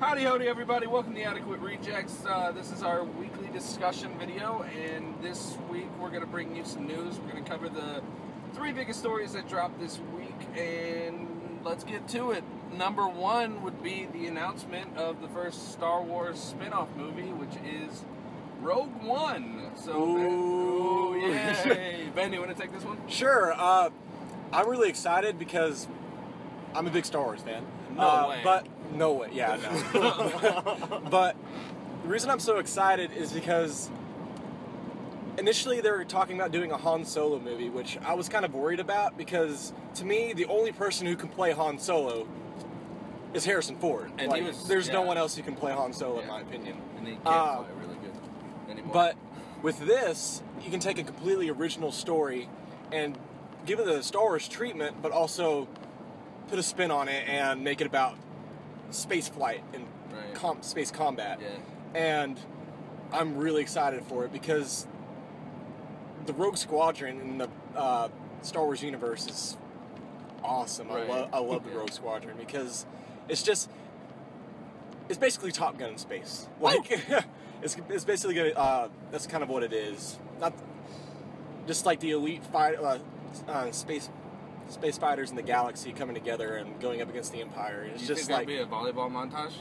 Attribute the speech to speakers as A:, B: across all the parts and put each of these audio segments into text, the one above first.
A: Howdy everybody, welcome to Adequate Rejects. This is our weekly discussion video, and this week we're going to bring you some news. We're going to cover the three biggest stories that dropped this week, and let's get to it. Number one would be the announcement of the first Star Wars spin-off movie, which is Rogue One. So, yay! Ben, you want to take this one?
B: Sure. I'm really excited because I'm a big Star Wars fan.
A: No way.
B: But no way. Yeah, no. But the reason I'm so excited is because initially they were talking about doing a Han Solo movie, which I was kind of worried about because to me the only person who can play Han Solo is Harrison Ford.
A: And
B: like, there's no one else who can play Han Solo in my opinion.
A: And he can't play really good anymore.
B: But with this, you can take a completely original story and give it the Star Wars treatment, but also put a spin on it and make it about space flight and space combat.
A: Yeah.
B: And I'm really excited for it because the Rogue Squadron in the Star Wars universe is awesome.
A: Right.
B: I love the Rogue Squadron because it's basically Top Gun in space. Like it's basically gonna, that's kind of what it is. Not just like the elite space fighters in the galaxy coming together and going up against the Empire. It's
A: you
B: just
A: think
B: like
A: that'd be a volleyball montage.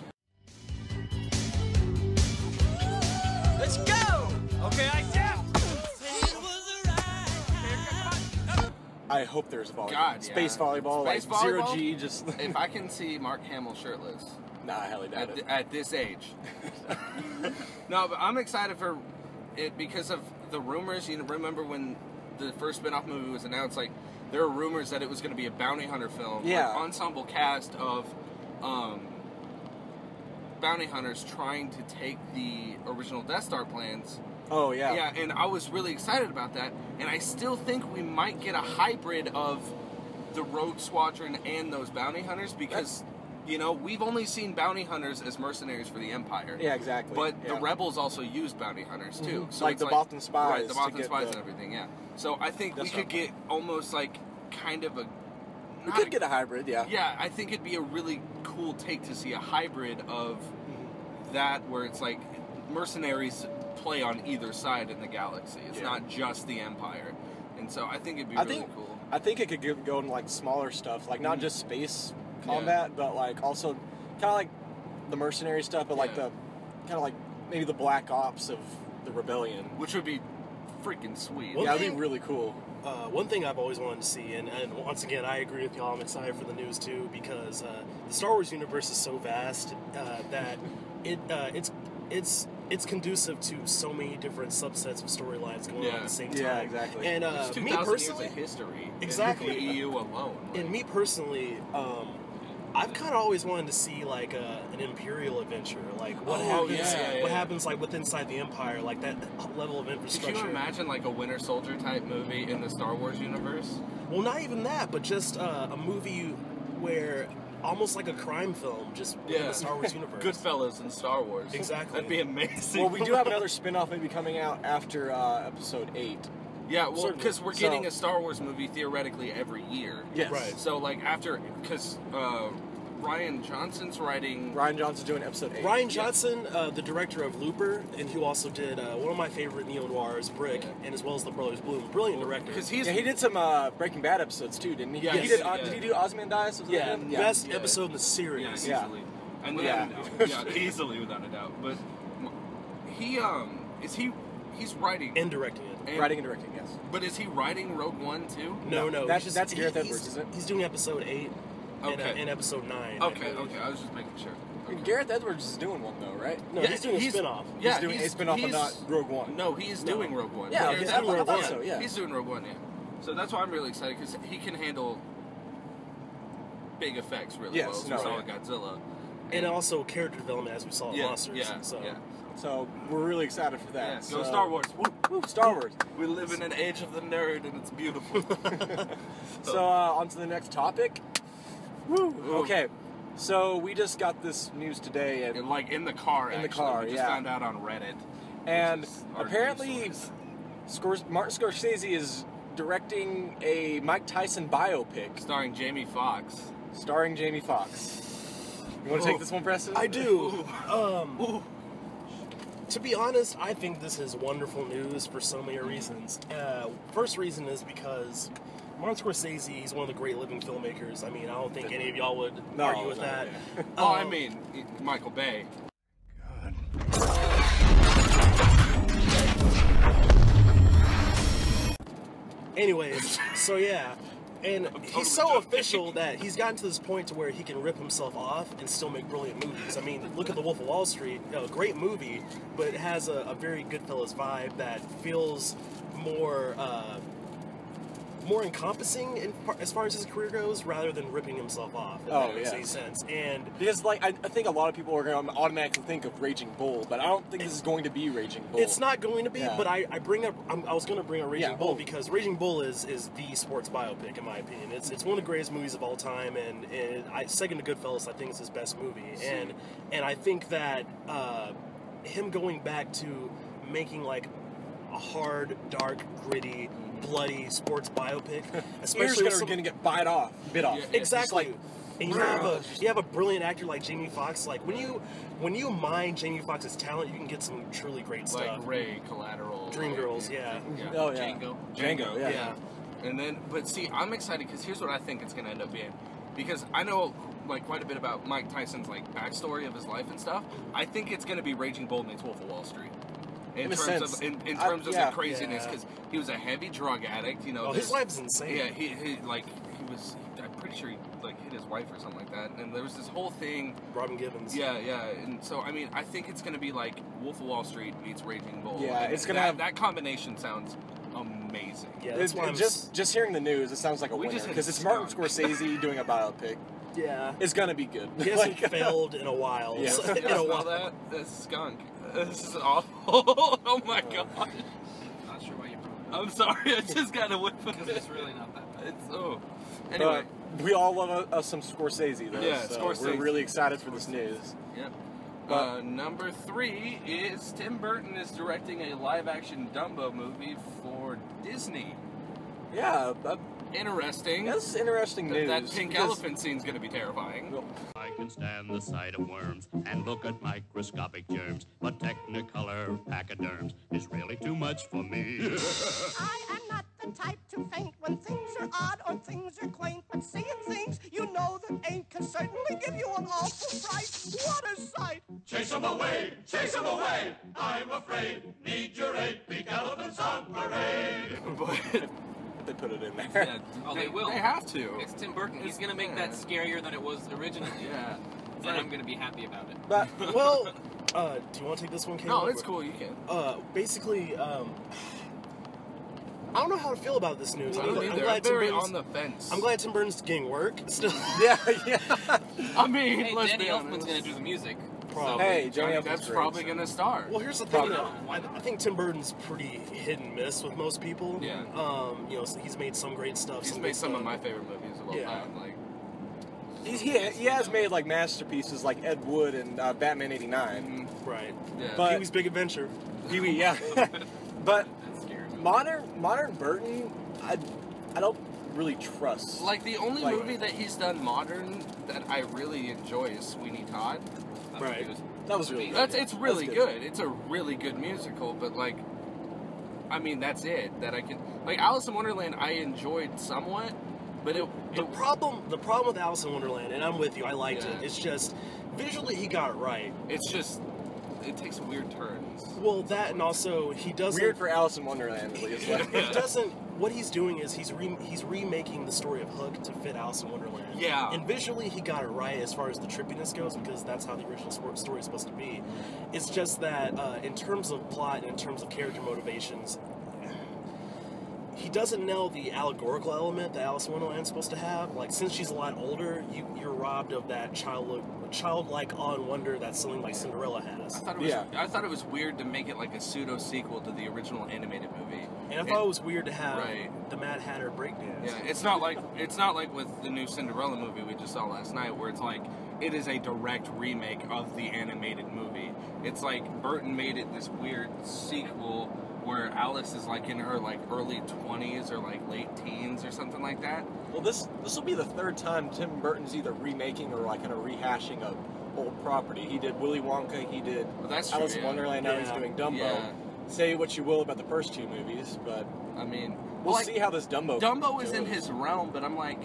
C: Let's go! Okay,
B: I hope there's volleyball.
A: God,
B: space
A: yeah.
B: volleyball,
A: Space
B: like
A: volleyball?
B: 0G, just
A: If I can see Mark Hamill shirtless
B: nah, I highly doubt it.
A: at this age. No, but I'm excited for it because of the rumors. You remember when the first spin-off movie was announced, like, there were rumors that it was going to be a bounty hunter film.
B: Yeah.
A: Like, ensemble cast of bounty hunters trying to take the original Death Star plans.
B: Oh, yeah.
A: Yeah, and I was really excited about that. And I still think we might get a hybrid of the Rogue Squadron and those bounty hunters because, you know, we've only seen bounty hunters as mercenaries for the Empire.
B: Yeah, exactly.
A: But the rebels also use bounty hunters, too. So
B: like
A: it's
B: the Bothan spies.
A: Right, the Bothan
B: to
A: spies and everything, yeah. So I think we could get almost like kind of a...
B: We could get a hybrid, yeah.
A: Yeah, I think it'd be a really cool take to see a hybrid of that where it's like mercenaries play on either side in the galaxy. It's not just the Empire. And so I think it'd be really cool.
B: I think it could go into like smaller stuff, like not just space combat, but like also kind of like the mercenary stuff, but like the kind of like maybe the black ops of the rebellion,
A: which would be freaking sweet.
B: Yeah, that'd be really cool.
C: one thing I've always wanted to see, and once again, I agree with y'all. I'm excited for the news too because the Star Wars universe is so vast that it's conducive to so many different subsets of storylines going on at the same time.
B: Yeah, exactly.
C: And
A: it's 2,000
C: me personally,
A: years of history.
C: Exactly.
A: In the EU alone.
C: And me personally, I've kind of always wanted to see like an Imperial adventure, like what happens like with inside the Empire, like that level of infrastructure.
A: Could you imagine like a Winter Soldier type movie in the Star Wars universe?
C: Well, not even that, but just a movie where almost like a crime film, just in the Star Wars universe.
A: Goodfellas in Star Wars.
C: Exactly.
A: That'd be amazing.
B: Well, we do have another spin-off maybe coming out after Episode 8.
A: Yeah, well, because we're getting a Star Wars movie theoretically every year.
B: Yes.
C: Right.
A: So, like, because Ryan Johnson's writing...
B: Ryan Johnson's doing Episode 8.
C: Ryan Johnson, the director of Looper, and who also did one of my favorite neo-noirs, Brick, and as well as The Brothers Bloom. Brilliant director.
A: Because
B: he did some Breaking Bad episodes, too, didn't he?
A: Yeah,
B: Did he do Ozymandias?
C: Best episode in the series.
A: Yeah, easily. And easily, without a doubt. But he's writing...
C: And directing it.
B: Writing and directing, yes.
A: But is he writing Rogue One, too?
C: No.
B: That's Gareth Edwards, isn't it?
C: He's doing Episode 8 and Episode 9.
A: Okay, I was just making sure. Okay.
B: Gareth Edwards is doing one, though, right?
C: No, he's doing a spin-off.
B: He's doing a spin-off, but not Rogue One.
A: No, he is doing Rogue One.
B: Yeah,
C: he's doing Rogue One.
B: So, yeah.
A: He's doing Rogue One, yeah. So that's why I'm really excited, because he can handle big effects really well, as we saw with Godzilla.
C: And also character development, as we saw in Monsters.
B: So we're really excited for that.
A: Yeah, go Star Wars.
B: Woo, Star Wars.
A: We live in an age of the nerd, and it's beautiful.
B: So on to the next topic. Woo. Okay. So we just got this news today, and
A: like in the car. We just found out on Reddit,
B: and apparently, Martin Scorsese is directing a Mike Tyson biopic
A: starring Jamie Foxx.
B: You want to take this one, Preston?
C: I do. To be honest, I think this is wonderful news for so many reasons. First reason is because Martin Scorsese, he's one of the great living filmmakers. I mean, I don't think any of y'all would argue with that.
A: Yeah. Oh, I mean, Michael Bay.
C: Anyways, so yeah. And he's so official that he's gotten to this point to where he can rip himself off and still make brilliant movies. I mean, look at The Wolf of Wall Street. A great movie, but it has a very Goodfellas vibe that feels more encompassing as far as his career goes, rather than ripping himself off. If that makes any sense. And
B: because, like, I think a lot of people are going to automatically think of Raging Bull, but I don't think this is going to be Raging Bull.
C: It's not going to be, but I was going to bring up Raging Bull because Raging Bull is the sports biopic, in my opinion. It's one of the greatest movies of all time, and second to Goodfellas, I think it's his best movie. And I think that him going back to making, like, a hard, dark, gritty, bloody sports biopic, especially
B: you're going to get bit off.
C: Yeah, exactly. And you have a brilliant actor like Jamie Foxx. Like when you mine Jamie Foxx's talent, you can get some truly great stuff.
A: Like Ray, Collateral,
C: Dreamgirls, yeah.
B: Oh yeah. Django, yeah.
A: And then, but see, I'm excited because here's what I think it's going to end up being. Because I know like quite a bit about Mike Tyson's like backstory of his life and stuff. I think it's going to be Raging Bull meets Wolf of Wall Street. In terms of the craziness, because he was a heavy drug addict, you know.
C: His life's insane.
A: Yeah, he was. I'm pretty sure he like hit his wife or something like that, and there was this whole thing.
C: Robin Givens.
A: Yeah, and so I mean, I think it's gonna be like Wolf of Wall Street meets Raging Bull.
B: Yeah,
A: and
B: it's gonna have
A: that combination sounds amazing.
C: Yeah, that's why
B: just hearing the news, it sounds like a winner because it's Martin Scorsese doing a biopic.
C: Yeah,
B: it's gonna be good.
C: He hasn't failed in a while.
A: Yeah.
C: So,
A: in a while. That's skunk. This is awful. Oh my god.
D: Not sure why you brought it up.
A: I'm sorry, I just got a whiff of it.
D: Because it's really not that bad.
A: Anyway.
B: We all love us some Scorsese, though.
A: Yeah,
B: so
A: Scorsese.
B: We're really excited for this news.
A: Yep. Number 3 is Tim Burton is directing a live-action Dumbo movie for Disney.
B: Yeah.
A: Interesting.
B: That's interesting news.
A: That pink elephant scene's going to be terrifying.
E: I can stand the sight of worms and look at microscopic germs, but Technicolor pachyderms is really too much for me.
F: I am not the type to faint when things are odd or things are quaint, but seeing things you know that ain't can certainly give you an awful fright. What a sight!
E: Chase 'em away! Chase 'em away! I'm afraid. Need your 8 pink elephants on parade.
A: But
B: they put it in there.
A: Yeah,
D: they will.
A: They have to.
D: It's Tim Burton. He's going to make that scarier than it was originally.
A: Yeah.
D: And I'm going to be happy about it.
C: But, well, do you want to take this one, Caleb?
A: No, it's cool. You can.
C: Basically, I don't know how to feel about this news.
A: I'm very on the fence.
C: I'm glad Tim Burton's getting work still.
B: yeah.
A: I mean,
D: hey,
A: let's
D: Danny
A: be honest.
D: Elfman's going to do the music.
A: So,
B: hey,
A: Johnny Depp's probably going to star.
C: Well, here's the thing, though. I think Tim Burton's pretty hit and miss with most people.
A: Yeah.
C: You know, he's made some great stuff.
A: He's made some of my favorite movies of all time. Like,
B: he has made like masterpieces like Ed Wood and Batman '89.
C: Right.
A: Yeah.
C: But Pee-wee's Big Adventure.
B: Pee-wee, yeah. But modern Burton, I don't really trust.
A: Like the only movie that he's done modern that I really enjoy is Sweeney Todd.
C: Right.
B: That was really good.
A: It's really good. It's a really good musical, but like, I mean, that's it. That I can like Alice in Wonderland. I enjoyed somewhat, but
C: the problem with Alice in Wonderland, and I'm with you. I liked it. It's just visually he got it right.
A: It's just it takes weird turns.
C: Well, that and also he doesn't.
B: Weird for Alice in Wonderland. At least.
C: He doesn't. What he's doing is he's remaking the story of Hook to fit Alice in Wonderland.
A: Yeah.
C: And visually he got it right as far as the trippiness goes because that's how the original story is supposed to be. It's just that in terms of plot and in terms of character motivations, he doesn't nail the allegorical element that Alice in Wonderland is supposed to have. Like, since she's a lot older, you're robbed of that childlike awe and wonder that something like Cinderella has.
A: I thought it was weird to make it like a pseudo sequel to the original animated movie.
C: And I thought it was weird to have the Mad Hatter breakdance.
A: Yeah, it's not like with the new Cinderella movie we just saw last night, where it's like it is a direct remake of the animated movie. It's like Burton made it this weird sequel where Alice is like in her like early 20s or like late teens or something like that.
B: Well, this will be the third time Tim Burton's either remaking or like kind of rehashing a old property. He did Willy Wonka, he did
A: That's true,
B: Alice in
A: yeah.
B: Wonderland, now he's doing Dumbo.
A: Yeah.
B: Say what you will about the first two movies, but
A: I mean,
B: we'll
A: like,
B: see how this Dumbo
A: Dumbo is
B: goes.
A: in his realm, but I'm like,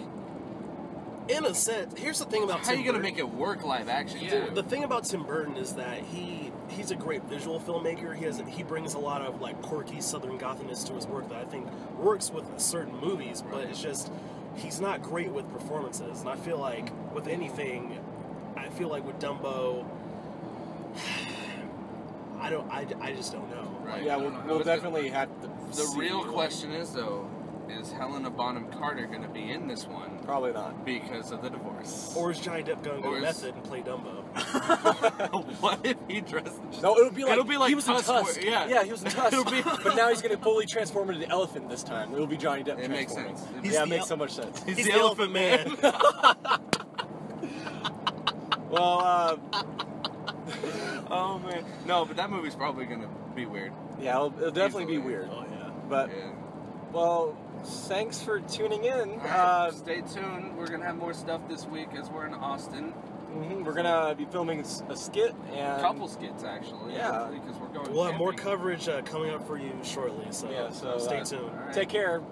C: In a sense, here's the thing about
A: how are
C: Tim
A: you gonna
C: Burton.
A: make it work live action?
D: Yeah.
A: Too?
C: The thing about Tim Burton is that he's a great visual filmmaker. He brings a lot of like quirky Southern Gothiness to his work that I think works with certain movies, but it's just he's not great with performances. And I feel like with anything, I feel like with Dumbo, I just don't know.
A: Right.
B: Yeah,
A: I don't know.
B: we'll
A: But
B: definitely have to
A: The
B: see,
A: real
B: like,
A: question is though, is Helena Bonham Carter going to be in this one
B: Probably not.
A: because of the divorce?
C: Or is Johnny Depp going to
A: Or
C: go
A: is-
C: method and play Dumbo?
A: What if he dresses?
B: No, it'll be like
A: It'll be like
B: he was in
A: Tusk,
B: Tusk.
A: yeah.
B: He was in Tusk.
A: It'll be-
B: But now he's going to fully transform into the elephant this time. It'll be Johnny Depp
A: It makes
B: transforming.
A: sense.
C: He's
B: Yeah, it
C: the
B: makes
C: el-
B: so much sense.
A: He's,
C: He's
A: the
C: the
A: Elephant Man.
B: Well,
A: Oh man, no, but that movie's probably going to be weird.
B: yeah, it'll definitely be
A: Easily.
B: weird.
C: Oh yeah.
B: But,
A: Yeah.
B: well, thanks for tuning in.
A: All right, stay tuned. We're gonna have more stuff this week as we're in Austin.
B: We're going to be filming a skit. And
A: A couple skits actually.
B: Yeah.
A: because we're going.
C: We'll have more
A: camping.
C: coverage coming up for you shortly. So,
B: Yeah, so,
C: stay
B: uh,
C: tuned.
A: All right.
B: Take care.